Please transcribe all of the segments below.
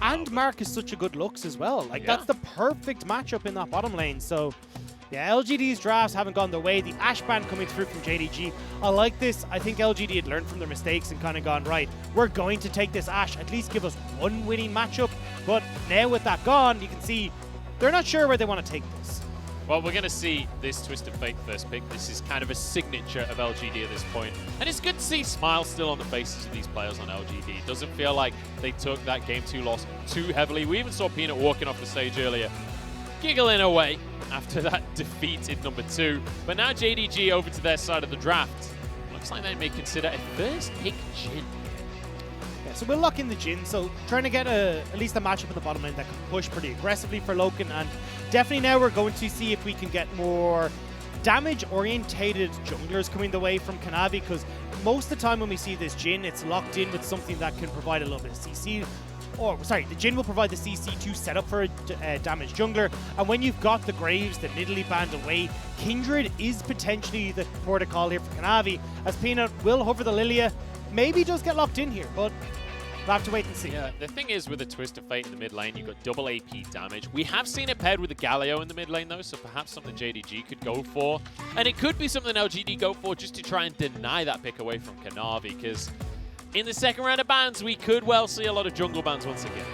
And Mark is such a good looks as well. Like, that's the perfect matchup in that bottom lane. So, yeah, LGD's drafts haven't gone their way. The Ashe ban coming through from JDG. I like this. I think LGD had learned from their mistakes and kind of gone, right, we're going to take this Ashe, at least give us one winning matchup. But now with that gone, you can see they're not sure where they want to take this. Well, we're going to see this Twisted Fate first pick. This is kind of a signature of LGD at this point. And it's good to see smiles still on the faces of these players on LGD. It doesn't feel like they took that Game 2 loss too heavily. We even saw Peanut walking off the stage earlier, giggling away after that defeat in number 2. But now JDG over to their side of the draft. Looks like they may consider a first pick Jhin. Yeah, so we'll lock in the Jhin. So trying to get at least a matchup in the bottom lane that can push pretty aggressively for Loken. And definitely now we're going to see if we can get more damage-orientated junglers coming the way from Kanavi, because most of the time when we see this Jhin, it's locked in with something that can provide a little bit of CC. Or, sorry, the Jhin will provide the CC to set up for a damaged jungler. And when you've got the Graves, the Nidalee band away, Kindred is potentially the port of call here for Kanavi, as Peanut will hover the Lilia. Maybe does get locked in here, but we'll have to wait and see. Yeah, the thing is with the Twisted Fate in the mid lane, you've got double AP damage. We have seen it paired with the Galio in the mid lane though, so perhaps something JDG could go for. And it could be something LGD go for just to try and deny that pick away from Kanavi, because in the second round of bans, we could well see a lot of jungle bans once again.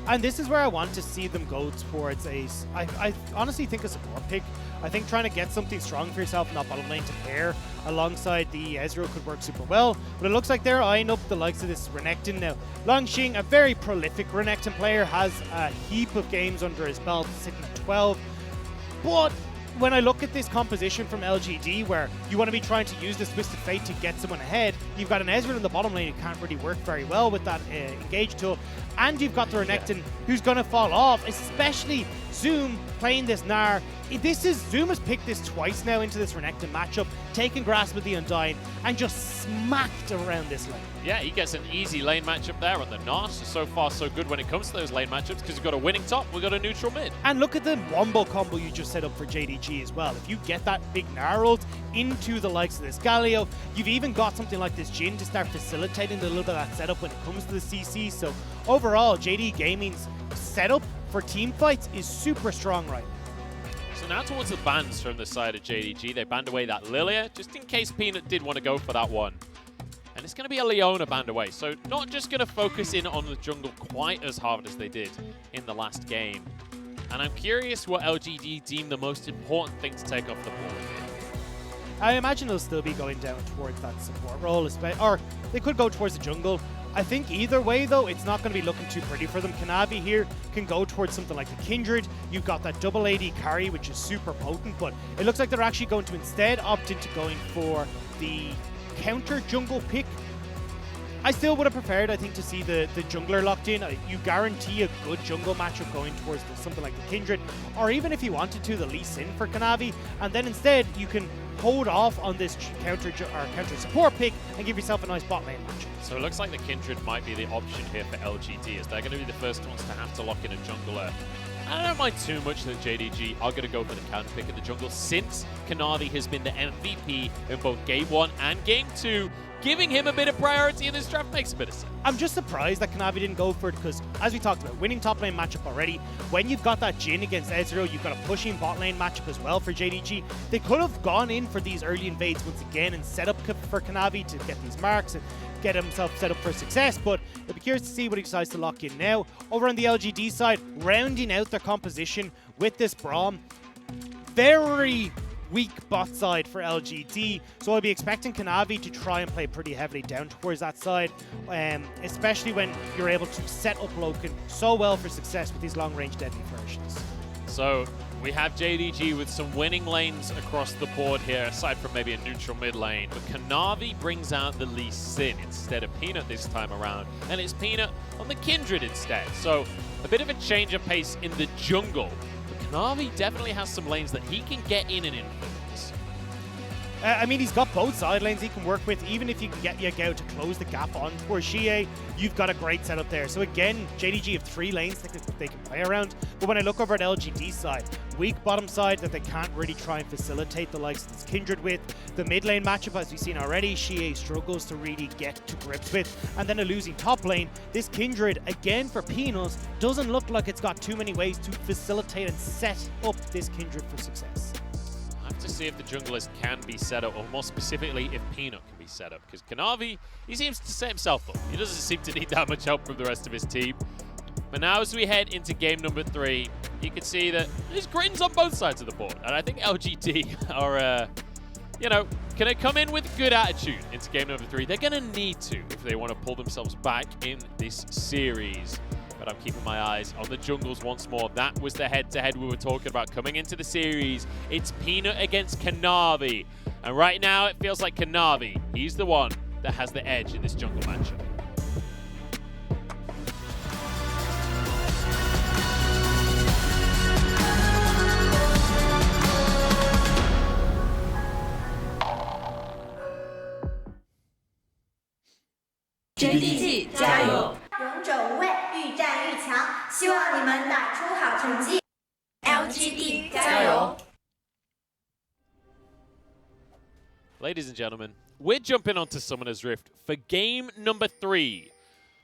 And this is where I want to see them go towards I honestly think a support pick. I think trying to get something strong for yourself in that bottom lane to pair alongside the Ezreal could work super well. But it looks like they're eyeing up the likes of this Renekton now. Longxing, a very prolific Renekton player, has a heap of games under his belt, sitting at 12. But when I look at this composition from LGD, where you want to be trying to use this Twisted Fate to get someone ahead, you've got an Ezreal in the bottom lane who can't really work very well with that engage tool, and you've got the Renekton who's going to fall off, especially Zoom playing this Gnar. Zoom has picked this twice now into this Renekton matchup, taken grasp of the Undying, and just smacked around this lane. Yeah, he gets an easy lane matchup there on the Gnar. So far, so good when it comes to those lane matchups, because you've got a winning top, we've got a neutral mid. And look at the wombo combo you just set up for JDG as well. If you get that big Gnar ult into the likes of this Galio, you've even got something like this Jhin to start facilitating a little bit of that setup when it comes to the CC. So overall, JD Gaming's setup for team fights is super strong right now. So now towards the bans from the side of JDG, they banned away that Lilia, just in case Peanut did want to go for that one. And it's going to be a Leona banned away, so not just going to focus in on the jungle quite as hard as they did in the last game. And I'm curious what LGD deem the most important thing to take off the board. I imagine they'll still be going down towards that support role, or they could go towards the jungle. I think either way, though, it's not going to be looking too pretty for them. Kanavi here can go towards something like the Kindred. You've got that double AD carry, which is super potent, but it looks like they're actually going to instead opt into going for the counter jungle pick. I still would have preferred, I think, to see the jungler locked in. You guarantee a good jungle matchup going towards something like the Kindred, or even if you wanted to, the Lee Sin for Kanavi, and then instead you can hold off on this counter support pick and give yourself a nice bot lane matchup. So it looks like the Kindred might be the option here for LGD, as they're going to be the first ones to have to lock in a jungler. I don't mind too much that JDG are going to go for the counter pick in the jungle, since Kanavi has been the MVP in both Game 1 and Game 2. Giving him a bit of priority in this draft makes a bit of sense. I'm just surprised that Kanavi didn't go for it, because, as we talked about, winning top lane matchup already. When you've got that Jhin against Ezreal, you've got a pushing bot lane matchup as well for JDG. They could have gone in for these early invades once again and set up for Kanavi to get these marks and get himself set up for success, but I'll be curious to see what he decides to lock in now. Over on the LGD side, rounding out their composition with this Braum. Very weak bot side for LGD, so I'll be expecting Kanavi to try and play pretty heavily down towards that side, especially when you're able to set up Loken so well for success with these long-range deadly versions. So we have JDG with some winning lanes across the board here, aside from maybe a neutral mid lane, but Kanavi brings out the Lee Sin instead of Peanut this time around, and it's Peanut on the Kindred instead. So a bit of a change of pace in the jungle. Kanavi definitely has some lanes that he can get in and influence. I mean, he's got both side lanes he can work with. Even if you can get Yagao to close the gap on for Xie, you've got a great setup there. So again, JDG have 3 lanes that they can play around. But when I look over at LGD side, weak bottom side that they can't really try and facilitate the likes of this Kindred with. The mid lane matchup, as we've seen already, Xie struggles to really get to grips with. And then a losing top lane. This Kindred, again for Peanuts, doesn't look like it's got too many ways to facilitate and set up this Kindred for success. To see if the junglers can be set up, or more specifically, if Peanut can be set up. Because Kanavi, he seems to set himself up. He doesn't seem to need that much help from the rest of his team. But now as we head into game number 3, you can see that there's grins on both sides of the board. And I think LGD are, you know, can they come in with good attitude into game number 3? They're going to need to if they want to pull themselves back in this series. But I'm keeping my eyes on the jungles once more. That was the head-to-head we were talking about coming into the series. It's Peanut against Kanavi. And right now, it feels like Kanavi, he's the one that has the edge in this jungle matchup. JDG 加油！勇者无畏，愈战愈强，希望你们打出好成绩。LGD 加油！ Ladies and gentlemen, we're jumping onto Summoner's Rift for game number 3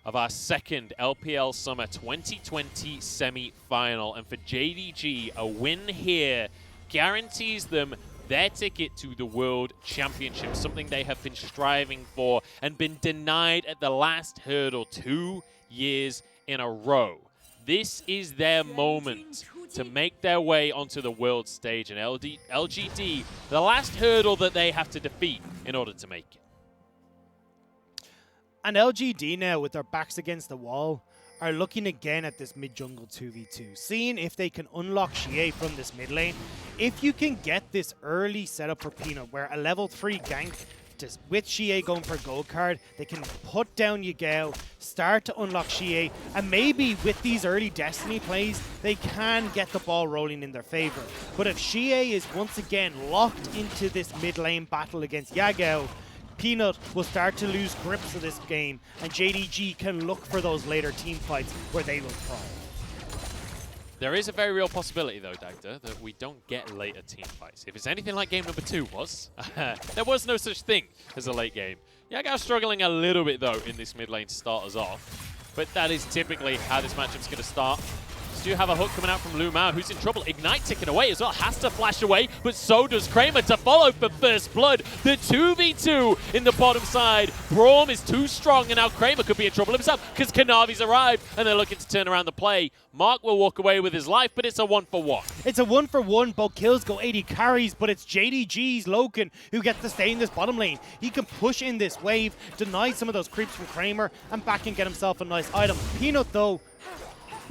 of our second LPL Summer 2020 semi-final. And for JDG, a win here guarantees them their ticket to the World Championship, something they have been striving for and been denied at the last hurdle 2 years in a row. This is their moment to make their way onto the world stage, and LGD, the last hurdle that they have to defeat in order to make it. And LGD now, with their backs against the wall, are looking again at this mid-jungle 2v2, seeing if they can unlock Xie from this mid lane. If you can get this early setup for Peanut, where a level 3 gank with Xie going for a gold card, they can put down Yagao, start to unlock Xie, and maybe with these early Destiny plays, they can get the ball rolling in their favor. But if Xie is once again locked into this mid lane battle against Yagao, Peanut will start to lose grips of this game, and JDG can look for those later team fights where they will thrive. There is a very real possibility, though, Dagda, that we don't get later team fights. If it's anything like game number 2 was, there was no such thing as a late game. Yagao's struggling a little bit, though, in this mid lane to start us off, but that is typically how this matchup's going to start. Do have a hook coming out from Lu Mao, who's in trouble. Ignite ticking away as well, has to flash away, but so does Kramer to follow for first blood. The 2v2 in the bottom side. Braum is too strong, and now Kramer could be in trouble himself because Kanavi's arrived, and they're looking to turn around the play. Mark will walk away with his life, but it's a 1-for-1. It's a 1-for-1. Both kills go 80 carries, but it's JDG's Loken who gets to stay in this bottom lane. He can push in this wave, deny some of those creeps from Kramer, and back and get himself a nice item. Peanut, though,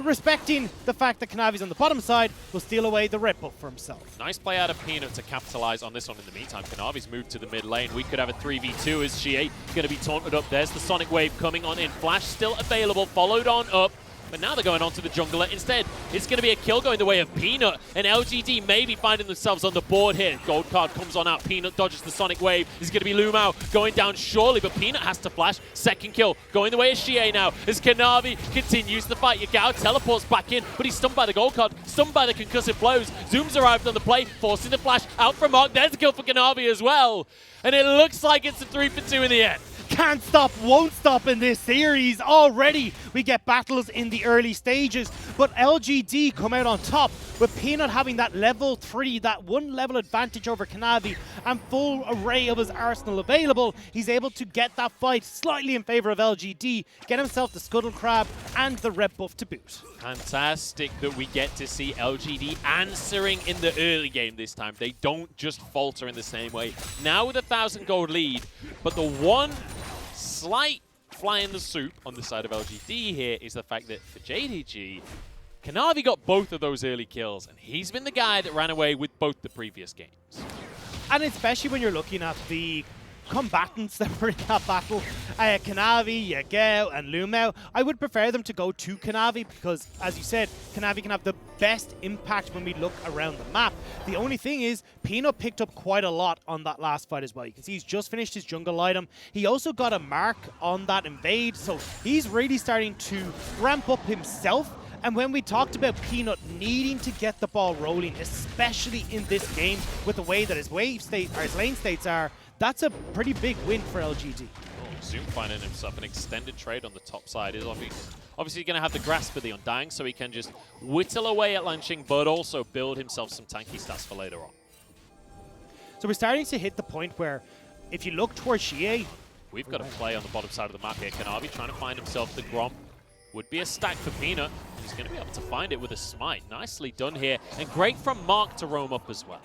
respecting the fact that Kanavi's on the bottom side, will steal away the red buff for himself. Nice play out of Peanut to capitalize on this one in the meantime. Kanavi's moved to the mid lane. We could have a 3v2 as Xie going to be taunted up. There's the Sonic Wave coming on in. Flash still available, followed on up. But now they're going on to the jungler instead. It's going to be a kill going the way of Peanut, and LGD may be finding themselves on the board here. Gold card comes on out. Peanut dodges the Sonic Wave. It's going to be Lu Mao going down surely, but Peanut has to flash. Second kill going the way of Xie now as Kanavi continues the fight. Yagao teleports back in, but he's stunned by the gold card, stunned by the concussive blows. Zoom's arrived on the play, forcing the flash out from Mark. There's a kill for Kanavi as well. And it looks like it's a 3-for-2 in the end. Can't stop, won't stop in this series. Already we get battles in the early stages, but LGD come out on top with Peanut having that level 3, that 1 level advantage over Kanavi, and full array of his arsenal available. He's able to get that fight slightly in favor of LGD, get himself the Scuttle Crab and the red buff to boot. Fantastic that we get to see LGD answering in the early game this time. They don't just falter in the same way. Now with a 1,000 gold lead, but the one slight fly in the soup on the side of LGD here is the fact that for JDG, Kanavi got both of those early kills, and he's been the guy that ran away with both the previous games. And especially when you're looking at the combatants that were in that battle. Kanavi, Yagao, and Lumao. I would prefer them to go to Kanavi because, as you said, Kanavi can have the best impact when we look around the map. The only thing is, Peanut picked up quite a lot on that last fight as well. You can see he's just finished his jungle item. He also got a mark on that invade, so he's really starting to ramp up himself. And when we talked about Peanut needing to get the ball rolling, especially in this game with the way that his wave state or his lane states are, that's a pretty big win for LGD. Zoom finding himself an extended trade on the top side. Is obviously going to have the grasp of the Undying, so he can just whittle away at Lanxing, but also build himself some tanky stats for later on. So we're starting to hit the point where, if you look towards Xie, we've got a play on the bottom side of the map here. Kanavi trying to find himself the Grom. Would be a stack for Peanut. He's going to be able to find it with a smite. Nicely done here. And great from Mark to roam up as well.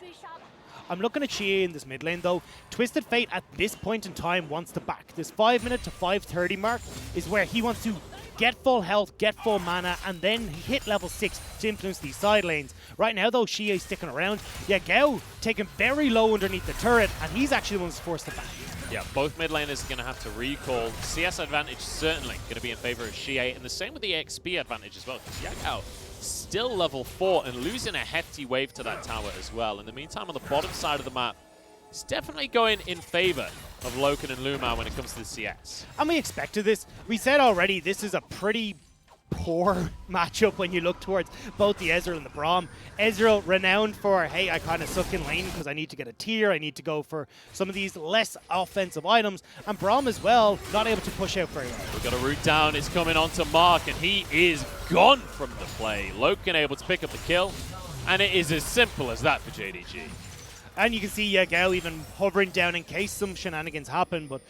I'm looking at Xie in this mid lane though. Twisted Fate at this point in time wants to back. This 5 minute to 5:30 mark is where he wants to get full health, get full mana, and then hit level 6 to influence these side lanes. Right now though, Xie is sticking around. Yagao taken very low underneath the turret, and he's actually the one who's forced to back. Yeah, both mid laners are going to have to recall. CS advantage certainly going to be in favor of Xie, and the same with the XP advantage as well, because Yagao still level 4 and losing a hefty wave to that tower as well. In the meantime, on the bottom side of the map, it's definitely going in favor of Loken and Lumao when it comes to the CS. And we expected this. We said already this is a pretty poor matchup when you look towards both the Ezreal and the Braum. Ezreal renowned for, hey, I kind of suck in lane because I need to get a tier, I need to go for some of these less offensive items, and Braum as well, not able to push out very well. We've got a root down, it's coming on to Mark, and he is gone from the play. Loken able to pick up the kill, and it is as simple as that for JDG. And you can see Yagao even hovering down in case some shenanigans happen, but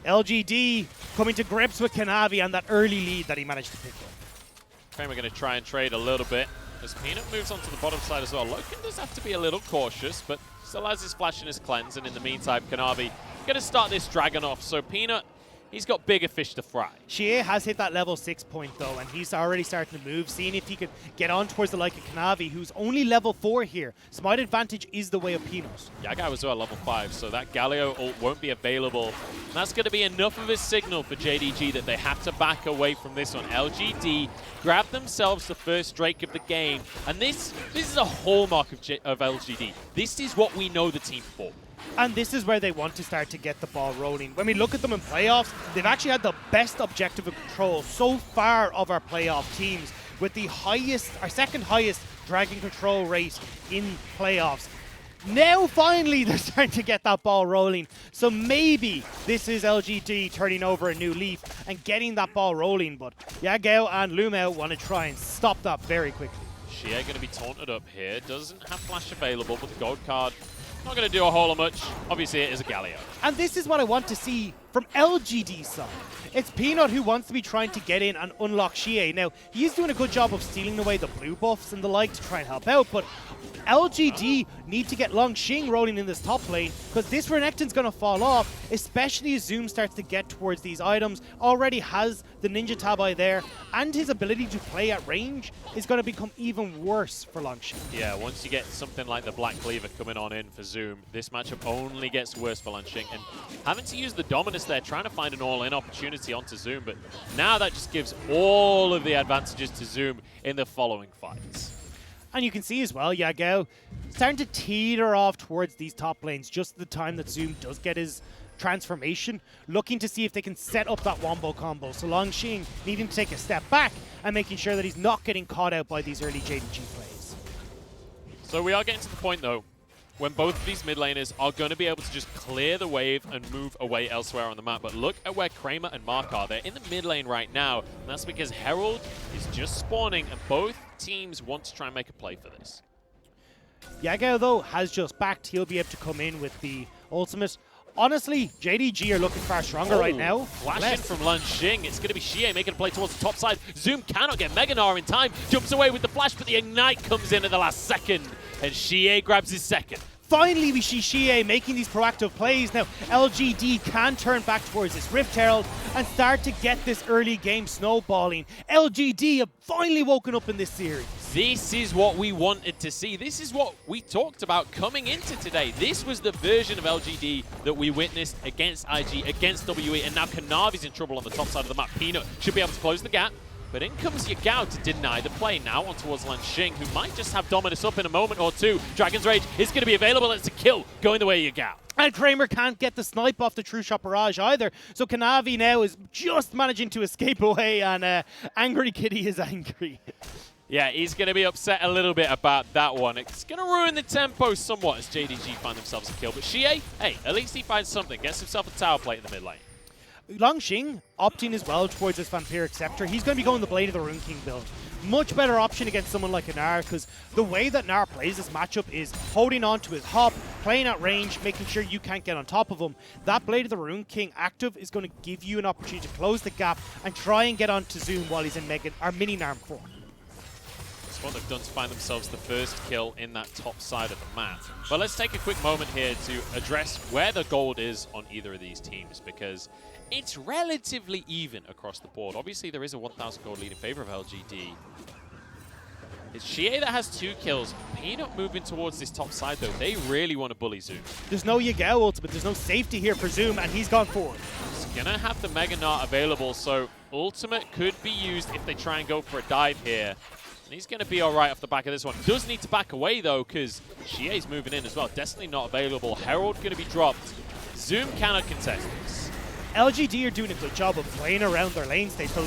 LGD coming to grips with Kanavi and that early lead that he managed to pick up. Kramer going to try and trade a little bit as Peanut moves on to the bottom side as well. Loken does have to be a little cautious, but still has his flash and his cleanse, and in the meantime, Kanavi going to start this dragon off. So Peanut, he's got bigger fish to fry. Xie has hit that level 6 point though, and he's already starting to move, seeing if he could get on towards the like of Kanavi, who's only level 4 here. Smite advantage is the way of Peanut. Yagao as well, level 5, so that Galio ult won't be available. And that's going to be enough of a signal for JDG that they have to back away from this one. LGD grab themselves the first Drake of the game, and this is a hallmark of LGD. This is what we know the team for. And this is where they want to start to get the ball rolling. When we look at them in playoffs, they've actually had the best objective of control so far of our playoff teams, with the highest, our second highest dragon control rate in playoffs. Now finally they're starting to get that ball rolling. So maybe this is LGD turning over a new leaf and getting that ball rolling, but Yagao and Lumao want to try and stop that very quickly. Xie going to be taunted up here, doesn't have flash available, but the gold card not going to do a whole lot much. Obviously, it is a Galio. And this is what I want to see from LGD's side. It's Peanut who wants to be trying to get in and unlock Xie. Now, he's doing a good job of stealing away the blue buffs and the like to try and help out, but LGD need to get Lanxing rolling in this top lane, because this Renekton's going to fall off, especially as Zoom starts to get towards these items. Already has the Ninja Tabai there, and his ability to play at range is going to become even worse for Lanxing. Yeah, once you get something like the Black Cleaver coming on in for Zoom, this matchup only gets worse for Lanxing. And having to use the Dominus there, trying to find an all-in opportunity onto Zoom, but now that just gives all of the advantages to Zoom in the following fights. And you can see as well, Yagao starting to teeter off towards these top lanes just at the time that Zoom does get his transformation, looking to see if they can set up that wombo combo. So Lanxing needing to take a step back and making sure that he's not getting caught out by these early JDG plays. So we are getting to the point though when both of these mid laners are going to be able to just clear the wave and move away elsewhere on the map. But look at where Kramer and Mark are. They're in the mid lane right now, and that's because Herald is just spawning, and both teams want to try and make a play for this. Yagao, though, has just backed. He'll be able to come in with the ultimate. Honestly, JDG are looking far stronger right now. Flashing from Lanxing. It's going to be Xie making a play towards the top side. Zoom cannot get Mega Gnar in time. Jumps away with the flash, but the Ignite comes in at the last second. And Xie grabs his second. Finally, we see Xie making these proactive plays. Now, LGD can turn back towards this Rift Herald and start to get this early game snowballing. LGD have finally woken up in this series. This is what we wanted to see. This is what we talked about coming into today. This was the version of LGD that we witnessed against IG, against WE, and now Kanavi's in trouble on the top side of the map. Peanut should be able to close the gap, but in comes Yagao to deny the play. Now on towards Lanxing, who might just have Dominus up in a moment or two. Dragon's Rage is going to be available. It's a kill going the way of Yagao. And Kramer can't get the snipe off the True Shot Barrage either. So Kanavi now is just managing to escape away, and Angry Kitty is angry. Yeah, he's going to be upset a little bit about that one. It's going to ruin the tempo somewhat as JDG find themselves a kill. But Xie, hey, at least he finds something. Gets himself a tower plate in the mid lane. Lanxing opting as well towards this Vampiric Scepter. He's going to be going the Blade of the Rune King build. Much better option against someone like Gnar, because the way that Gnar plays this matchup is holding on to his hop, playing at range, making sure you can't get on top of him. That Blade of the Rune King active is going to give you an opportunity to close the gap and try and get onto Zoom while he's in mini Narm form. That's what they've done to find themselves the first kill in that top side of the map. But let's take a quick moment here to address where the gold is on either of these teams, because it's relatively even across the board. Obviously, there is a 1,000 gold lead in favor of LGD. It's Xie that has 2 kills. Peanut moving towards this top side, though. They really want to bully Zoom. There's no Yagao ultimate. There's no safety here for Zoom, and he's gone forward. He's going to have the Mega Knot available, so ultimate could be used if they try and go for a dive here. And he's going to be all right off the back of this one. Does need to back away, though, because Xie's moving in as well. Destiny not available. Herald going to be dropped. Zoom cannot contest this. LGD are doing a good job of playing around their lane state. So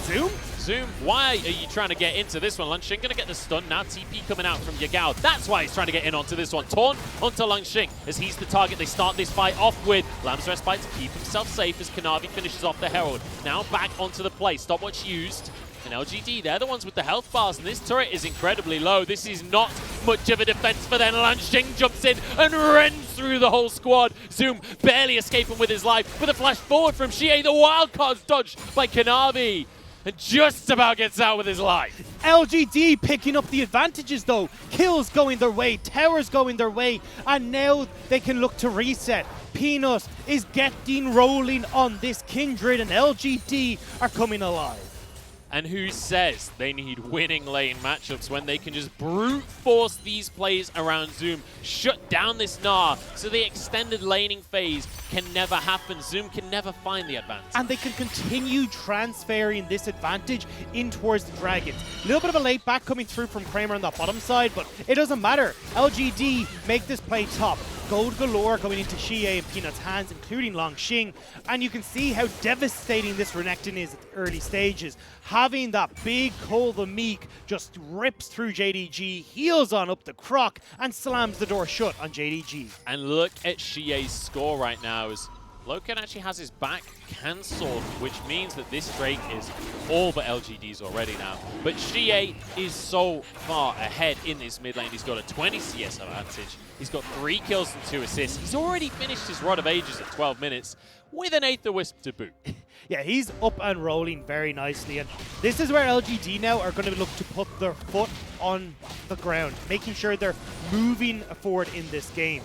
Zoom, why are you trying to get into this one? Lanxing going to get the stun. Now TP coming out from Yagao. That's why he's trying to get in onto this one. Taunt onto Lanxing as he's the target. They start this fight off with Lamb's Respite to keep himself safe as Kanavi finishes off the Herald. Now back onto the play. Stopwatch used. And LGD, they're the ones with the health bars, and this turret is incredibly low. This is not much of a defense for them. Lanxing jumps in and rends through the whole squad. Zoom barely escaping with his life with a flash forward from Xie. The wild card's dodged by Kanavi and just about gets out with his life. LGD picking up the advantages, though. Kills going their way, towers going their way, and now they can look to reset. Peanut is getting rolling on this Kindred, and LGD are coming alive. And who says they need winning lane matchups when they can just brute force these plays around Zoom, shut down this Gnar, so the extended laning phase can never happen. Zoom can never find the advantage. And they can continue transferring this advantage in towards the Dragons. A little bit of a late back coming through from Kramer on that bottom side, but it doesn't matter. LGD make this play top. Gold galore going into Xie and Peanut's hands, including Lanxing. And you can see how devastating this Renekton is at the early stages. Having that big Cole the Meek just rips through JDG, heals on up the Croc, and slams the door shut on JDG. And look at Xie's score right now as Loken actually has his back cancelled, which means that this Drake is all but LGD's already now. But Xie is so far ahead in this mid lane. He's got a 20 CS advantage. He's got 3 kills and 2 assists. He's already finished his Rod of Ages at 12 minutes with an Aether Wisp to boot. Yeah, he's up and rolling very nicely. And this is where LGD now are going to look to put their foot on the ground, making sure they're moving forward in this game.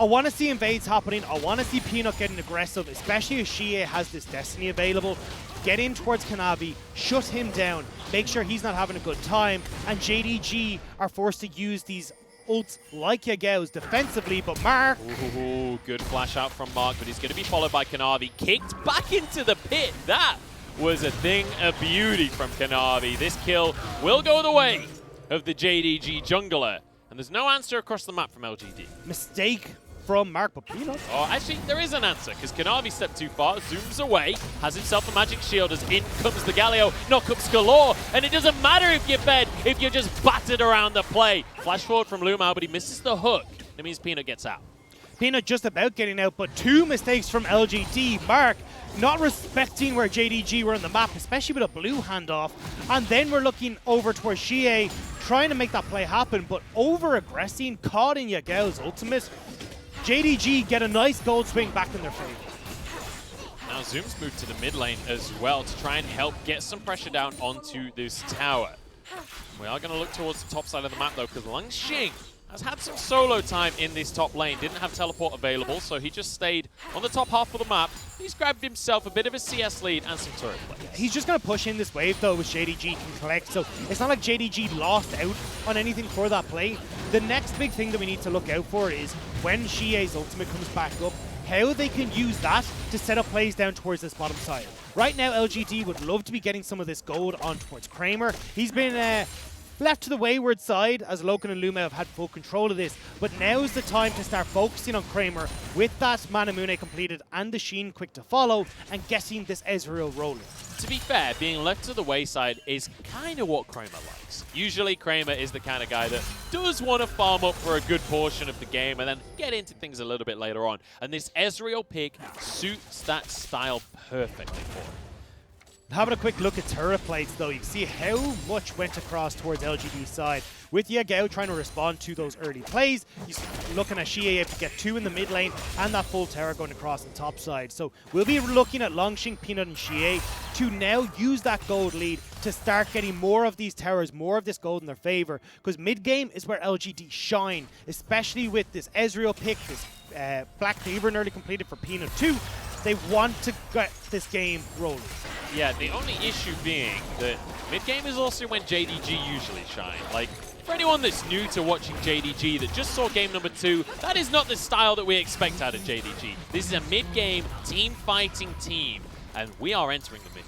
I want to see invades happening. I want to see Peanut getting aggressive, especially if Xie has this Destiny available. Get in towards Kanavi, shut him down, make sure he's not having a good time, and JDG are forced to use these ults like Yagao's defensively, but Mark... Ooh, good flash out from Mark, but he's going to be followed by Kanavi. Kicked back into the pit. That was a thing of beauty from Kanavi. This kill will go the way of the JDG jungler, and there's no answer across the map from LGD. Mistake from Mark, but Peanut. Oh, actually, there is an answer, because Kanavi stepped too far, zooms away, has himself a magic shield as in comes the Galio, knockups galore, and it doesn't matter if you're fed, if you're just battered around the play. Flash forward from Lumao, but he misses the hook. That means Peanut gets out. Peanut just about getting out, but 2 mistakes from LGD. Mark not respecting where JDG were on the map, especially with a blue handoff. And then we're looking over towards Xie, trying to make that play happen, but over-aggressing, caught in Yagao's ultimate. JDG get a nice gold swing back in their favor. Now Zoom's moved to the mid lane as well to try and help get some pressure down onto this tower. We are going to look towards the top side of the map though, because Lanxing has had some solo time in this top lane. Didn't have teleport available, so he just stayed on the top half of the map. He's grabbed himself a bit of a CS lead and some turret plays. He's just going to push in this wave, though, which JDG can collect. So it's not like JDG lost out on anything for that play. The next big thing that we need to look out for is when Xie's ultimate comes back up, how they can use that to set up plays down towards this bottom side. Right now, LGD would love to be getting some of this gold on towards Kramer. He's been left to the wayward side as Loken and Luma have had full control of this, but now is the time to start focusing on Kramer with that Manamune completed and the Sheen quick to follow and getting this Ezreal rolling. To be fair, being left to the wayside is kind of what Kramer likes. Usually Kramer is the kind of guy that does want to farm up for a good portion of the game and then get into things a little bit later on. And this Ezreal pick suits that style perfectly for him. Having a quick look at turret plates, though, you can see how much went across towards LGD's side. With Yagao trying to respond to those early plays, he's looking at Xie able to get 2 in the mid lane and that full tower going across the top side. So we'll be looking at Longxing, Peanut, and Xie to now use that gold lead to start getting more of these towers, more of this gold in their favor. Because mid-game is where LGD shine, especially with this Ezreal pick, this Black Cleaver nearly completed for Peanut too. They want to get this game rolling. Yeah, the only issue being that mid-game is also when JDG usually shine. Like, for anyone that's new to watching JDG that just saw game number 2, that is not the style that we expect out of JDG. This is a mid-game team-fighting team, and we are entering the mid-game.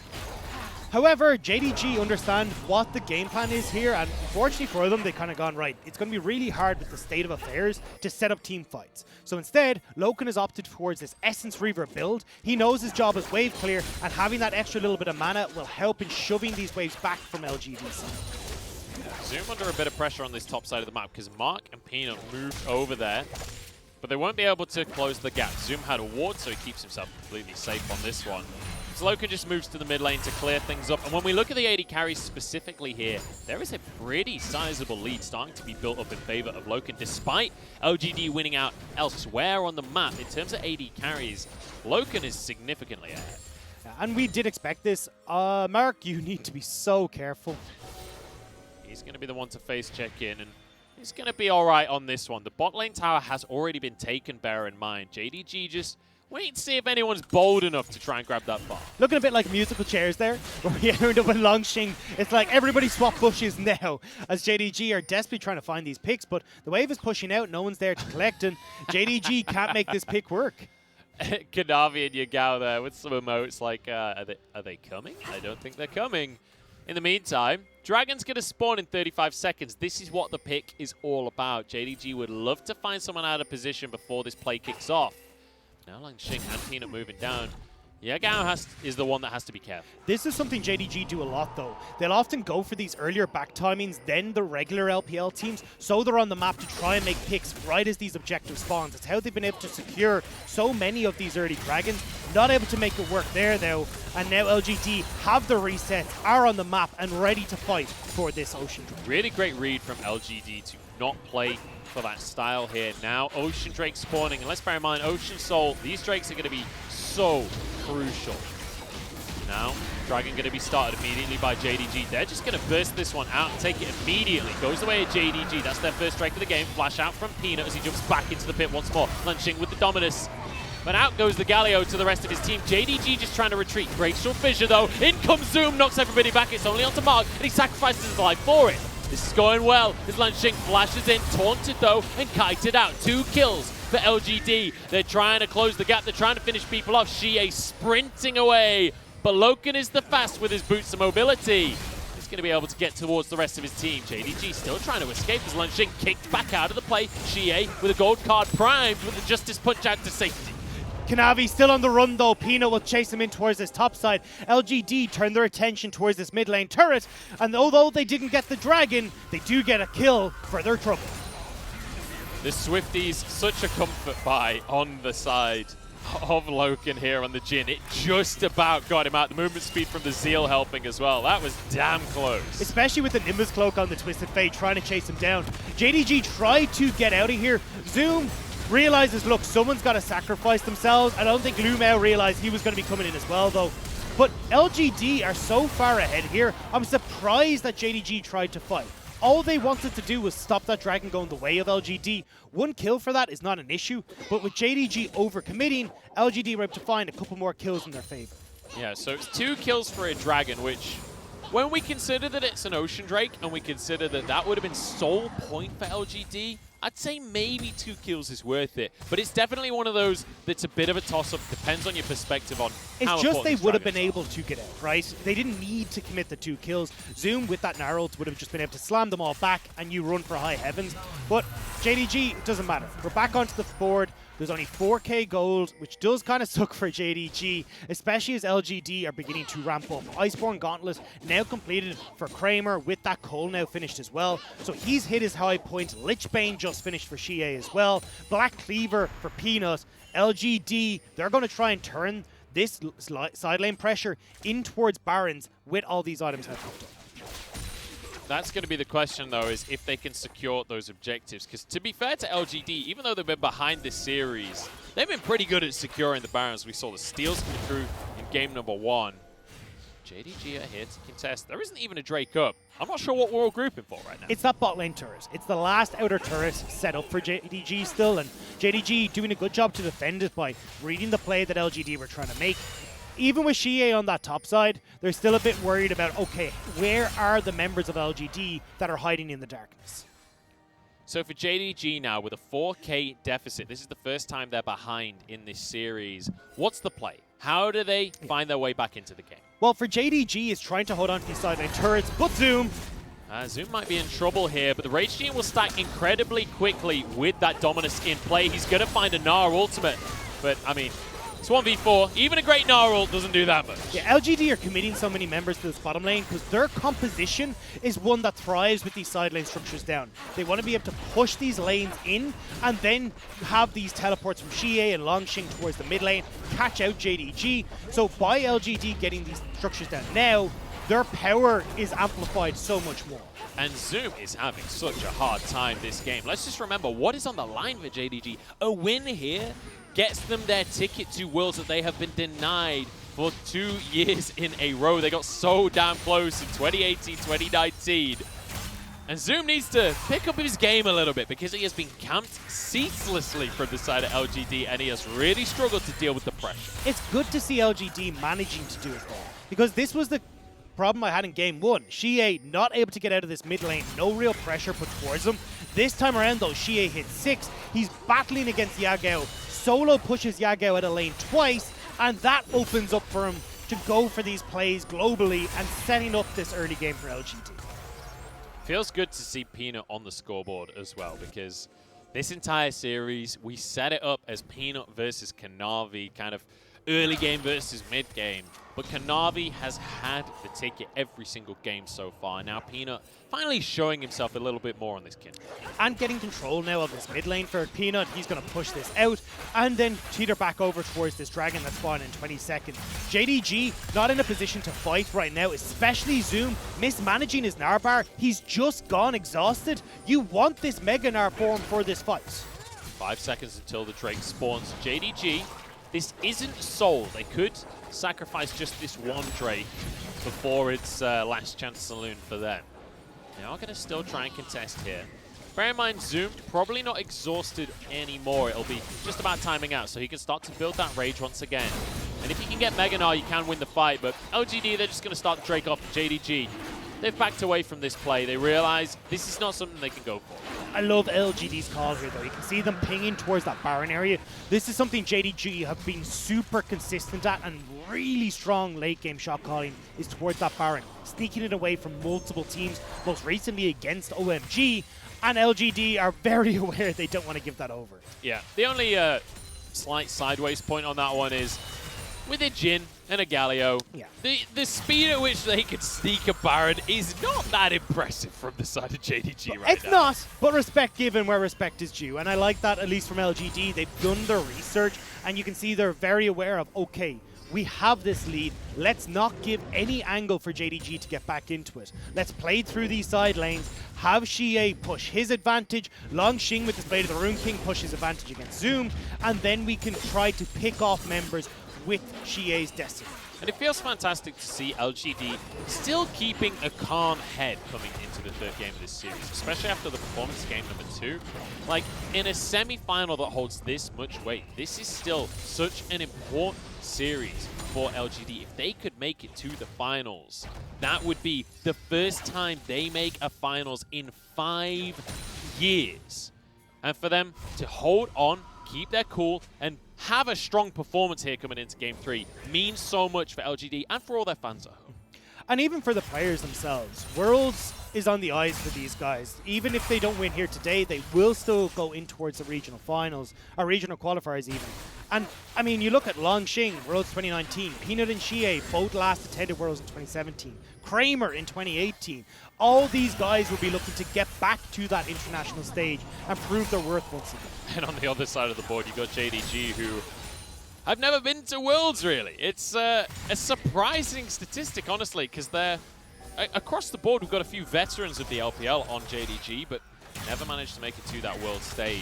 However, JDG understand what the game plan is here, and unfortunately for them, they've kind of gone, right, it's going to be really hard with the state of affairs to set up team fights. So instead, Loken has opted towards this Essence Reaver build. He knows his job is wave clear, and having that extra little bit of mana will help in shoving these waves back from LGD's side. Zoom under a bit of pressure on this top side of the map because Mark and Peanut moved over there, but they won't be able to close the gap. Zoom had a ward, so he keeps himself completely safe on this one. Loken just moves to the mid lane to clear things up. And when we look at the AD carries specifically here, there is a pretty sizable lead starting to be built up in favor of Loken, despite LGD winning out elsewhere on the map. In terms of AD carries, Loken is significantly ahead. And we did expect this. Mark, you need to be so careful. He's going to be the one to face check in, and he's going to be all right on this one. The bot lane tower has already been taken, bear in mind. JDG just wait to see if anyone's bold enough to try and grab that bar. Looking a bit like musical chairs there, where we end up with Longxing. It's like everybody swap bushes now, as JDG are desperately trying to find these picks, but the wave is pushing out, no one's there to collect, and JDG can't make this pick work. Kanavi and Yagao there with some emotes like, are they coming? I don't think they're coming. In the meantime, Dragon's going to spawn in 35 seconds. This is what the pick is all about. JDG would love to find someone out of position before this play kicks off. Now Longxing and Peanut moving down. Yagao is the one that has to be careful. This is something JDG do a lot, though. They'll often go for these earlier back timings than the regular LPL teams, so they're on the map to try and make picks right as these objectives spawns. It's how they've been able to secure so many of these early dragons. Not able to make it work there, though. And now LGD have the resets, are on the map, and ready to fight for this Ocean Drake. Really great read from LGD to not play for that style here. Now Ocean Drake spawning, and let's bear in mind Ocean Soul, these Drakes are going to be so crucial. Now Dragon going to be started immediately by JDG. They're just going to burst this one out and take it immediately. Goes the way of JDG. That's their first strike of the game. Flash out from Peanut as he jumps back into the pit once more. Lunging with the Dominus. But out goes the Galio to the rest of his team. JDG just trying to retreat. Great short fissure though. In comes Zoom, knocks everybody back. It's only onto Mark, and he sacrifices his life for it. This is going well. As Lungxing flashes in, taunted though, and kited out. 2 kills for LGD. They're trying to close the gap. They're trying to finish people off. Xie sprinting away. But Loken is the fast with his boots of mobility. He's going to be able to get towards the rest of his team. JDG still trying to escape as Lungxing kicked back out of the play. Xie with a gold card primed with the Justice Punch out to safety. Kanavi still on the run, though. Peanut will chase him in towards this top side. LGD turn their attention towards this mid lane turret, and although they didn't get the dragon, they do get a kill for their trouble. The Swifties, such a comfort buy on the side of Loken here on the Jhin. It just about got him out. The movement speed from the Zeal helping as well. That was damn close. Especially with the Nimbus Cloak on the Twisted Fate trying to chase him down. JDG tried to get out of here. Zoom realizes, look, someone's got to sacrifice themselves. I don't think Lumao realized he was going to be coming in as well, though. But LGD are so far ahead here. I'm surprised that JDG tried to fight. All they wanted to do was stop that dragon going the way of LGD. 1 kill for that is not an issue, but with JDG overcommitting, LGD were able to find a couple more kills in their favor. Yeah, so it's 2 kills for a dragon, which, when we consider that it's an Ocean Drake, and we consider that that would have been sole point for LGD, I'd say maybe 2 kills is worth it. But it's definitely one of those that's a bit of a toss-up. Depends on your perspective on how it's just they would have been dragons able to get out, right? They didn't need to commit the 2 kills. Zoom with that narrow would have just been able to slam them all back and you run for high heavens. But JDG, it doesn't matter. We're back onto the board. There's only 4k gold, which does kind of suck for JDG, especially as LGD are beginning to ramp up. Iceborne Gauntlet now completed for Kramer with that Cole now finished as well. So he's hit his high point. Lichbane just finished for Shie as well. Black Cleaver for Peanut. LGD, they're going to try and turn this side lane pressure in towards Barons with all these items now popped up. That's going to be the question, though, is if they can secure those objectives. Because to be fair to LGD, even though they've been behind this series, they've been pretty good at securing the Barons. We saw the steals come through in game number 1. JDG are here to contest. There isn't even a Drake up. I'm not sure what we're all grouping for right now. It's that bot lane turret. It's the last outer turret set up for JDG still, and JDG doing a good job to defend it by reading the play that LGD were trying to make. Even with Shie on that top side, they're still a bit worried about, okay, where are the members of LGD that are hiding in the darkness? So for JDG now, with a 4k deficit, this is the first time they're behind in this series. What's the play? How do they find their way back into the game? Well, for JDG, is trying to hold on to these sideline turrets, but Zoom. Zoom might be in trouble here, but the Rage Gene will stack incredibly quickly with that Dominus in play. He's going to find a Gnar ultimate, but I mean, it's 1v4. Even a great Gnar ult doesn't do that much. Yeah, LGD are committing so many members to this bottom lane because their composition is one that thrives with these side lane structures down. They want to be able to push these lanes in and then have these teleports from Shie and Longxing towards the mid lane, catch out JDG. So by LGD getting these structures down now, their power is amplified so much more. And Zoom is having such a hard time this game. Let's just remember what is on the line for JDG. A win here gets them their ticket to Worlds that they have been denied for 2 years in a row. They got so damn close in 2018, 2019. And Zoom needs to pick up his game a little bit because he has been camped ceaselessly from the side of LGD and he has really struggled to deal with the pressure. It's good to see LGD managing to do it though, because this was the problem I had in game 1. Shie not able to get out of this mid lane, no real pressure put towards him. This time around though, Shie hit 6. He's battling against Yagao. Solo pushes Yagao out of lane twice, and that opens up for him to go for these plays globally and setting up this early game for LGD. Feels good to see Peanut on the scoreboard as well, because this entire series, we set it up as Peanut versus Kanavi, kind of early game versus mid game. But Kanavi has had the ticket every single game so far. Now Peanut finally showing himself a little bit more on this kid. And getting control now of this mid lane for Peanut. He's going to push this out and then teeter back over towards this dragon that's spawned in 20 seconds. JDG not in a position to fight right now, especially Zoom mismanaging his Gnar bar. He's just gone exhausted. You want this Mega Gnar form for this fight. 5 seconds until the Drake spawns. JDG, this isn't Soul. They could sacrifice just this one Drake before it's last chance saloon for them. They are going to still try and contest here. Bear in mind, Zoom probably not exhausted anymore. It'll be just about timing out, so he can start to build that rage once again. And if you can get Mega Gnar, you can win the fight, but LGD, they're just going to start the Drake off JDG. They've backed away from this play. They realize this is not something they can go for. I love LGD's call here, though. You can see them pinging towards that Baron area. This is something JDG have been super consistent at, and really strong late-game shot calling is towards that Baron, sneaking it away from multiple teams, most recently against OMG, and LGD are very aware they don't want to give that over. Yeah, the only slight sideways point on that one is with a Jhin and a Galio, the speed at which they could sneak a Baron is not that impressive from the side of JDG right now. It's not, but respect given where respect is due. And I like that, at least from LGD. They've done their research, and you can see they're very aware of, okay, we have this lead. Let's not give any angle for JDG to get back into it. Let's play through these side lanes, have Shie push his advantage, Longxing with the Blade of the Rune King push his advantage against Zoom, and then we can try to pick off members with Shie's destiny. And it feels fantastic to see LGD still keeping a calm head coming into into the third game of this series, especially after the performance game number 2. Like, in a semi-final that holds this much weight, this is still such an important series for LGD. If they could make it to the finals, that would be the first time they make a finals in 5 years. And for them to hold on, keep their cool, and have a strong performance here coming into Game 3 means so much for LGD and for all their fans at home. And even for the players themselves, Worlds is on the eyes for these guys. Even if they don't win here today, they will still go in towards the regional finals, or regional qualifiers even. And, I mean, you look at Longxing, Worlds 2019, Peanut and Xie both last attended Worlds in 2017, Kramer in 2018. All these guys will be looking to get back to that international stage and prove their worth once again. And on the other side of the board, you've got JDG, who I've never been to Worlds, really. It's a surprising statistic, honestly, because they're across the board, we've got a few veterans of the LPL on JDG, but never managed to make it to that World stage.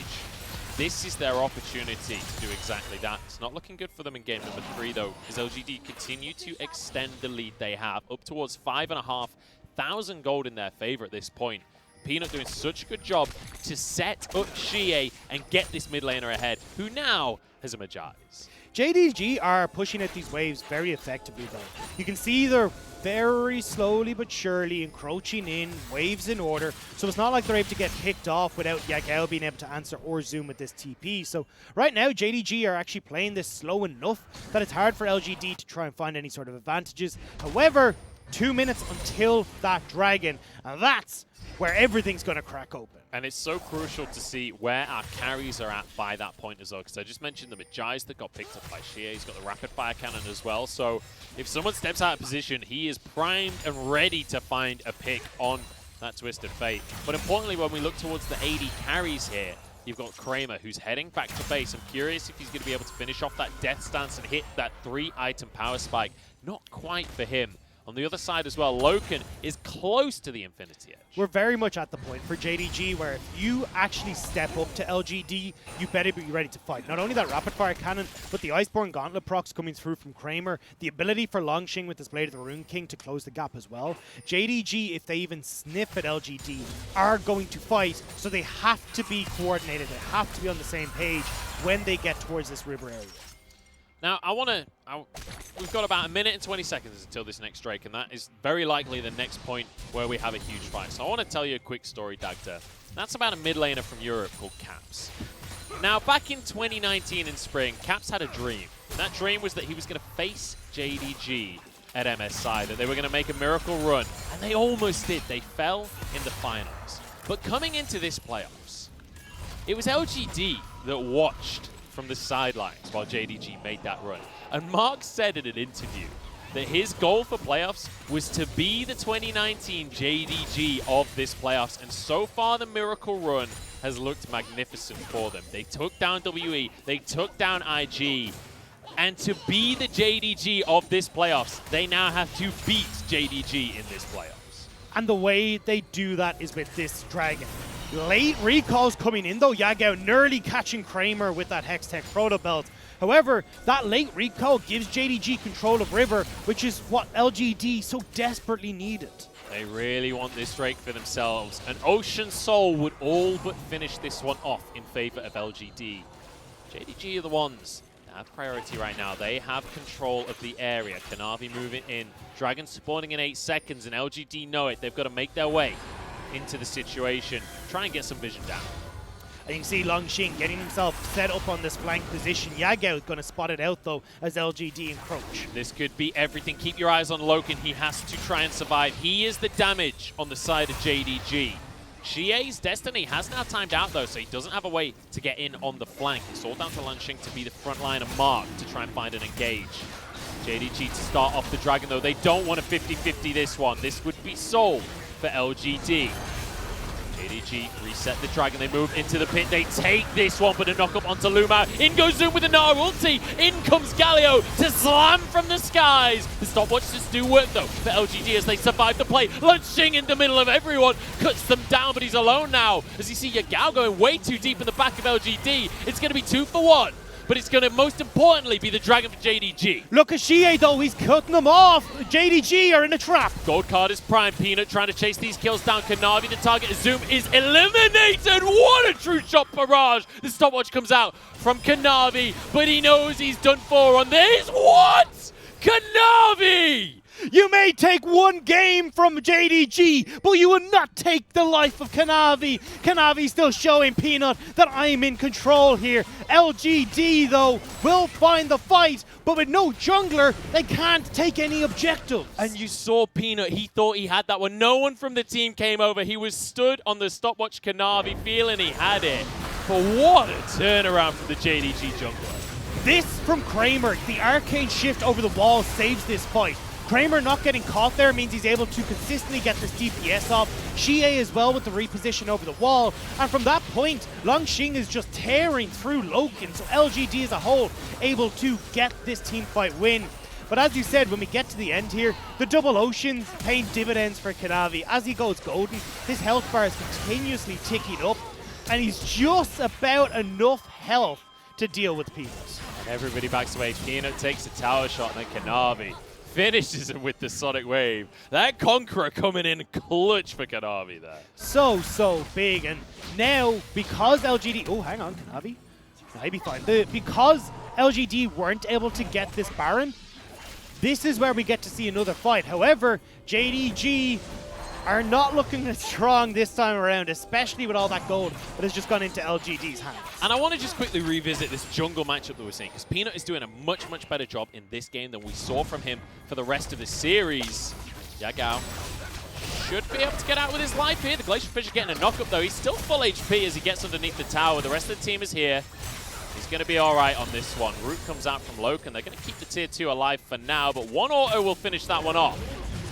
This is their opportunity to do exactly that. It's not looking good for them in game number 3, though, as LGD continue to extend the lead they have up towards 5,500 gold in their favor at this point. Peanut doing such a good job to set up Xie and get this mid laner ahead, who now has a Magi's. JDG are pushing at these waves very effectively, though. You can see they're very slowly but surely encroaching in, waves in order, so it's not like they're able to get picked off without Yagao being able to answer or zoom with this TP. So right now, JDG are actually playing this slow enough that it's hard for LGD to try and find any sort of advantages. However, 2 minutes until that dragon, and that's where everything's going to crack open. And it's so crucial to see where our carries are at by that point as well, because I just mentioned the Magi's that got picked up by Xie. He's got the rapid fire cannon as well, so if someone steps out of position, he is primed and ready to find a pick on that Twisted Fate. But importantly, when we look towards the AD carries here, you've got Kramer, who's heading back to base. I'm curious if he's going to be able to finish off that Death Stance and hit that 3-item power spike. Not quite for him. On the other side as well, Loken is close to the Infinity Edge. We're very much at the point for JDG where if you actually step up to LGD, you better be ready to fight. Not only that rapid fire cannon, but the Iceborne Gauntlet procs coming through from Kramer, the ability for Longxing with this Blade of the Rune King to close the gap as well. JDG, if they even sniff at LGD, are going to fight, so they have to be coordinated. They have to be on the same page when they get towards this river area. Now, we've got about 1 minute and 20 seconds until this next Drake, and that is very likely the next point where we have a huge fight. So I want to tell you a quick story, Dagda. That's about a mid laner from Europe called Caps. Now, back in 2019 in spring, Caps had a dream. And that dream was that he was going to face JDG at MSI, that they were going to make a miracle run, and they almost did. They fell in the finals. But coming into this playoffs, it was LGD that watched from the sidelines while JDG made that run. And Mark said in an interview that his goal for playoffs was to be the 2019 JDG of this playoffs. And so far, the miracle run has looked magnificent for them. They took down WE, they took down IG, and to be the JDG of this playoffs, they now have to beat JDG in this playoffs. And the way they do that is with this dragon. Late recalls coming in though, Yagao nearly catching Kramer with that Hextech Proto Belt. However, that late recall gives JDG control of River, which is what LGD so desperately needed. They really want this Drake for themselves, and Ocean Soul would all but finish this one off in favor of LGD. JDG are the ones that have priority right now. They have control of the area. Kanavi moving in. Dragon spawning in 8 seconds, and LGD know it. They've got to make their way into the situation. Try and get some vision down. And you can see Longxing getting himself set up on this flank position. Yagao is going to spot it out though as LGD encroach. This could be everything. Keep your eyes on Loken. He has to try and survive. He is the damage on the side of JDG. Xie's Destiny has now timed out though, so he doesn't have a way to get in on the flank. It's all down to Longxing to be the front line of Mark to try and find an engage. JDG to start off the Dragon though. They don't want a 50-50 this one. This would be sold for LGD. JDG reset the Dragon, they move into the pit, they take this one, but a knock up onto Luma. In goes Zoom with a Nara ulti, in comes Galio to slam from the skies. The stopwatch just do work though for LGD as they survive the play. Longxing in the middle of everyone, cuts them down, but he's alone now. As you see Yagao going way too deep in the back of LGD, it's going to be 2 for 1. but it's going to most importantly be the Dragon for JDG. Look at Shie though, he's cutting them off. JDG are in a trap. Gold card is prime. Peanut trying to chase these kills down. Kanavi, the target. Zoom is eliminated. What a true shot barrage. The stopwatch comes out from Kanavi, but he knows he's done for on this. What? Kanavi! You may take one game from JDG, but you will not take the life of Kanavi. Kanavi still showing Peanut that I'm in control here. LGD, though, will find the fight, but with no jungler, they can't take any objectives. And you saw Peanut, he thought he had that one. No one from the team came over. He was stood on the stopwatch Kanavi, feeling he had it. But what a turnaround from the JDG jungler. This from Kramer. The arcane shift over the wall saves this fight. Kramer not getting caught there means he's able to consistently get this DPS off. Xie as well with the reposition over the wall. And from that point, Longxing is just tearing through Loken. So LGD as a whole able to get this team fight win. But as you said, when we get to the end here, the double oceans paying dividends for Kanavi. As he goes golden, his health bar is continuously ticking up. And he's just about enough health to deal with Peanut. And everybody backs away. Peanut takes a tower shot, and then Kanavi finishes him with the Sonic Wave. That Conqueror coming in clutch for Kanavi there. So big. And now, because LGD... Oh, hang on, Kanavi. No, he'd be fine. Because LGD weren't able to get this Baron, this is where we get to see another fight. However, JDG are not looking as strong this time around, especially with all that gold that has just gone into LGD's hands. And I want to just quickly revisit this jungle matchup that we're seeing, because Peanut is doing a much better job in this game than we saw from him for the rest of the series. Yagao should be able to get out with his life here. The Glacier Fissure getting a knock-up, though. He's still full HP as he gets underneath the tower. The rest of the team is here. He's going to be all right on this one. Root comes out from Loken. They're going to keep the tier 2 alive for now, but one auto will finish that one off.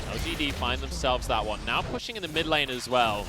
LGD find themselves that one. Now pushing in the mid lane as well.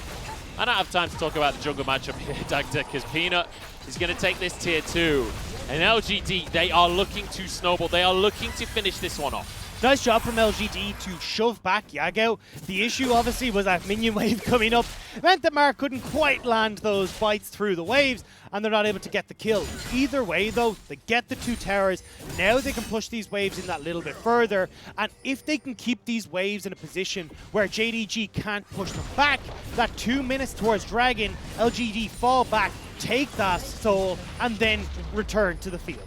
I don't have time to talk about the jungle matchup here, Dagda, because Peanut is going to take this tier 2. And LGD, they are looking to snowball. They are looking to finish this one off. Nice job from LGD to shove back Yagao. The issue obviously was that minion wave coming up. It meant that Mark couldn't quite land those bites through the waves, and they're not able to get the kill. Either way though, they get the 2 towers. Now they can push these waves in that little bit further, and if they can keep these waves in a position where JDG can't push them back, that 2 minutes towards Dragon, LGD fall back, take that soul, and then return to the field.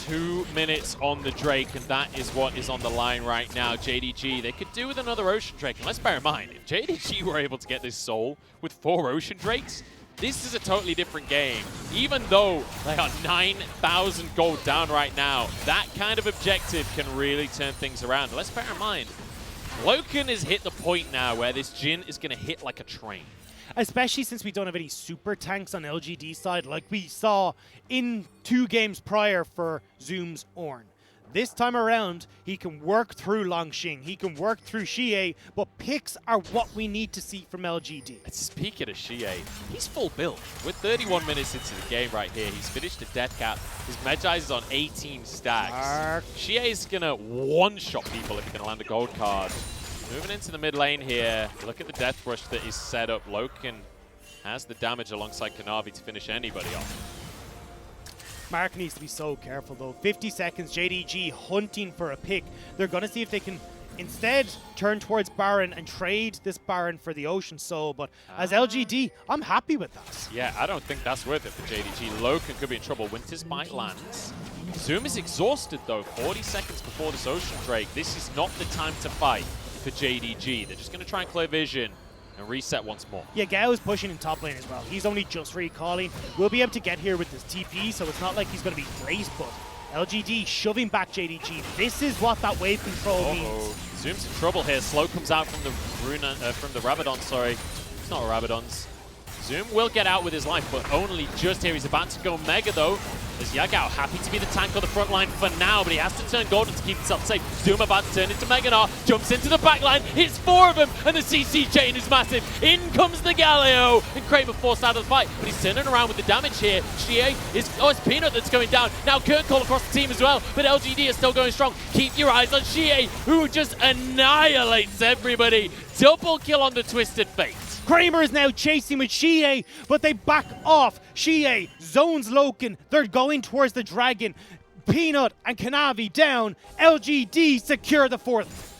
2 minutes on the Drake, and that is what is on the line right now. JDG, they could do with another Ocean Drake. And let's bear in mind, if JDG were able to get this soul with 4 Ocean Drakes, this is a totally different game. Even though they are 9,000 gold down right now, that kind of objective can really turn things around. Let's bear in mind, Loken has hit the point now where this Jhin is going to hit like a train. Especially since we don't have any super tanks on LGD side like we saw in 2 games prior for Zoom's Ornn. This time around, he can work through Longxing, he can work through Xie, but picks are what we need to see from LGD. Speaking of Xie, he's full build. We're 31 minutes into the game right here. He's finished the death cap. His Medjay is on 18 stacks. Xie is going to one-shot people if he's going to land a gold card. Moving into the mid lane here. Look at the death rush that is set up. Loken has the damage alongside Kanavi to finish anybody off. Mark needs to be so careful though. 50 seconds, JDG hunting for a pick. They're going to see if they can instead turn towards Baron and trade this Baron for the Ocean Soul. But as LGD, I'm happy with that. Yeah, I don't think that's worth it for JDG. Loken could be in trouble. Winter's Bite lands. Zoom is exhausted though. 40 seconds before this Ocean Drake. This is not the time to fight for JDG. They're just going to try and clear vision and reset once more. Yeah, Gao is pushing in top lane as well. He's only just recalling. We'll be able to get here with this TP, so it's not like he's going to be great, but LGD shoving back JDG. This is what that wave control means. Zoom's in trouble here. Slow comes out from the Rabadon, sorry. It's not Rabadon's. Zoom will get out with his life, but only just here. He's about to go Mega, though. As Yagao happy to be the tank on the front line for now, but he has to turn Golden to keep himself safe. Zoom about to turn into Meganar, jumps into the back line, hits 4 of them, and the CC chain is massive. In comes the Galio, and Kramer forced out of the fight, but he's turning around with the damage here. Xie is, it's Peanut that's going down. Now Kurnkol across the team as well, but LGD is still going strong. Keep your eyes on Xie, who just annihilates everybody. double kill on the Twisted Fate. Kramer is now chasing with Xie, but they back off. Xie zones Loken. They're going towards the dragon. Peanut and Kanavi down. LGD secure the fourth.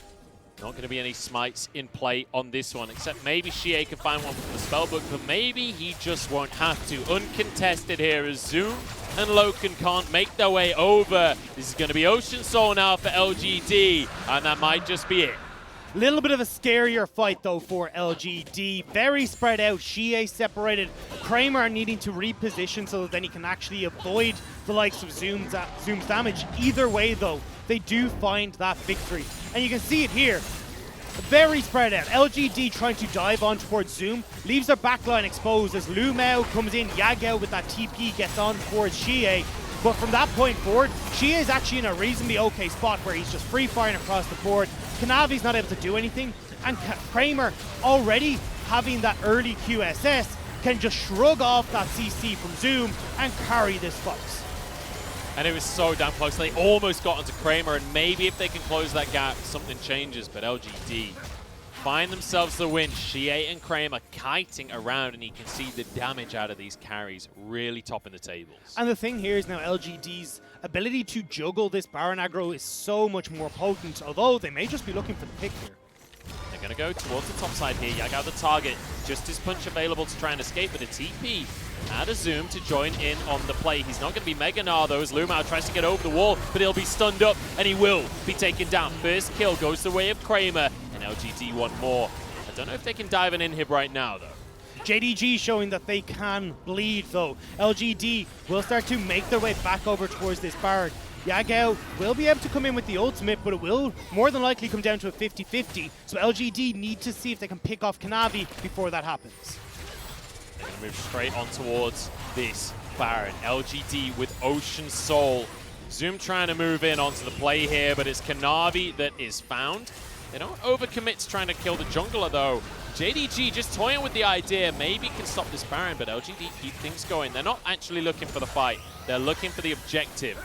Not going to be any smites in play on this one, except maybe Xie can find one from the spellbook, but maybe he just won't have to. Uncontested here as Zoom and Loken can't make their way over. This is going to be Ocean Soul now for LGD, and that might just be it. Little bit of a scarier fight though for LGD. Very spread out. Xie separated. Kramer needing to reposition so that then he can actually avoid the likes of Zoom's damage. Either way though, they do find that victory. And you can see it here. Very spread out. LGD trying to dive on towards Zoom. Leaves their backline exposed as Lumao comes in. Yagao with that TP gets on towards Xie. But from that point forward, Xie is actually in a reasonably okay spot where he's just free firing across the board. Kanavi's not able to do anything, and Kramer already having that early QSS can just shrug off that CC from Zoom and carry this fight. And it was so damn close. They almost got onto Kramer, and maybe if they can close that gap, something changes. But LGD find themselves the win. Xie and Kramer kiting around, and you can see the damage out of these carries really topping the tables. And the thing here is now LGD's ability to juggle this Baron aggro is so much more potent, although they may just be looking for the pick here. They're going to go towards the top side here. Yagao the target. Just his punch available to try and escape, but a TP and a Zoom to join in on the play. He's not going to be Mega Gnar though, as Lumao tries to get over the wall, but he'll be stunned up, and he will be taken down. First kill goes the way of Kramer, and LGD want more. I don't know if they can dive an inhib right now though. JDG showing that they can bleed though. LGD will start to make their way back over towards this Baron. Yagao will be able to come in with the ultimate, but it will more than likely come down to a 50-50. So LGD need to see if they can pick off Kanavi before that happens. They're going to move straight on towards this Baron. LGD with Ocean Soul. Zoom trying to move in onto the play here, but it's Kanavi that is found. They don't overcommit to trying to kill the jungler though. JDG just toying with the idea, maybe can stop this Baron, but LGD keep things going. They're not actually looking for the fight. They're looking for the objective.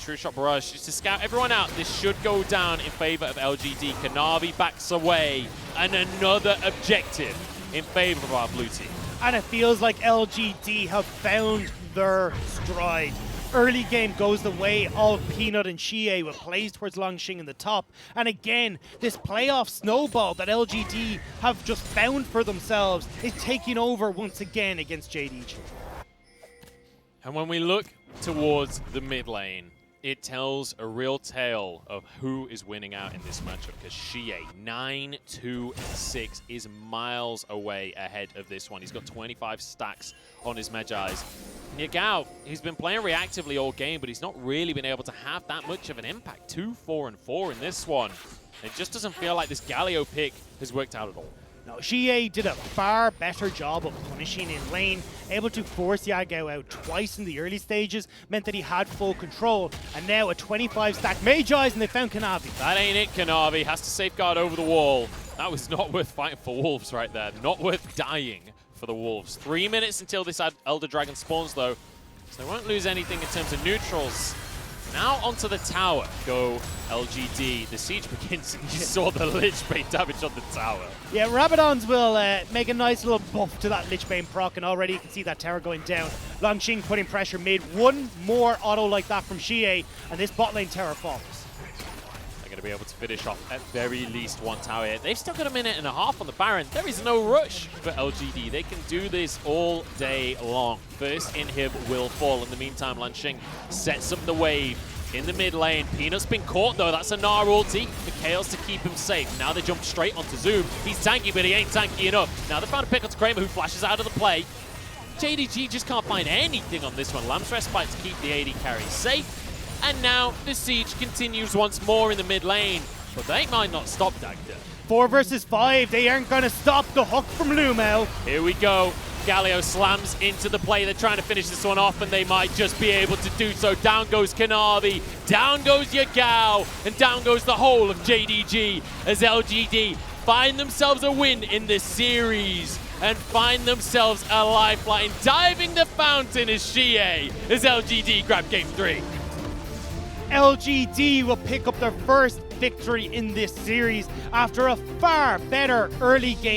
True Shot Barrage just to scout everyone out. This should go down in favor of LGD. Kanavi backs away, and another objective in favor of our blue team. And it feels like LGD have found their stride. Early game goes the way of Peanut and Xie with plays towards Longxing in the top. And again, this playoff snowball that LGD have just found for themselves is taking over once again against JDG. And when we look towards the mid lane, it tells a real tale of who is winning out in this matchup, because Xie, 9-2-6, is miles away ahead of this one. He's got 25 stacks on his Magi's. Yagao, he's been playing reactively all game, but he's not really been able to have that much of an impact. 2-4-4 in this one. It just doesn't feel like this Galio pick has worked out at all. No, Xie did a far better job of punishing in lane, able to force Yagao out twice in the early stages, meant that he had full control, and now a 25 stack Magi's, and they found Kanavi. That ain't it, Kanavi. Has to safeguard over the wall. That was not worth fighting for Wolves right there. Not worth dying for the Wolves. 3 minutes until this Elder Dragon spawns though, so they won't lose anything in terms of neutrals. Now onto the tower go LGD. The siege begins, and you saw the Lich Bane damage on the tower. Yeah, Rabadons will make a nice little buff to that Lich Bane proc, and already you can see that tower going down. Longxing putting pressure mid. One more auto like that from Xie, and this bot lane tower falls. They're going to be able to finish off at very least one tower here. They've still got a minute and a half on the Baron. There is no rush for LGD. They can do this all day long. First inhib will fall. In the meantime, Longxing sets up the wave in the mid lane. Peanut's been caught though. That's a Gnar ulti for Chaos to keep him safe. Now they jump straight onto Zoom. He's tanky, but he ain't tanky enough. Now they found a pick onto Kramer, who flashes out of the play. JDG just can't find anything on this one. Lamb's Respite to keep the AD carry safe. And now the siege continues once more in the mid lane. But they might not stop Dagda. 4 versus 5. They aren't going to stop the hook from Lumao. Here we go. Galio slams into the play. They're trying to finish this one off, and they might just be able to do so. Down goes Kanavi, down goes Yagao, and down goes the whole of JDG as LGD find themselves a win in this series and find themselves a lifeline. Diving the fountain is Xie as LGD grab game 3. LGD will pick up their first victory in this series after a far better early game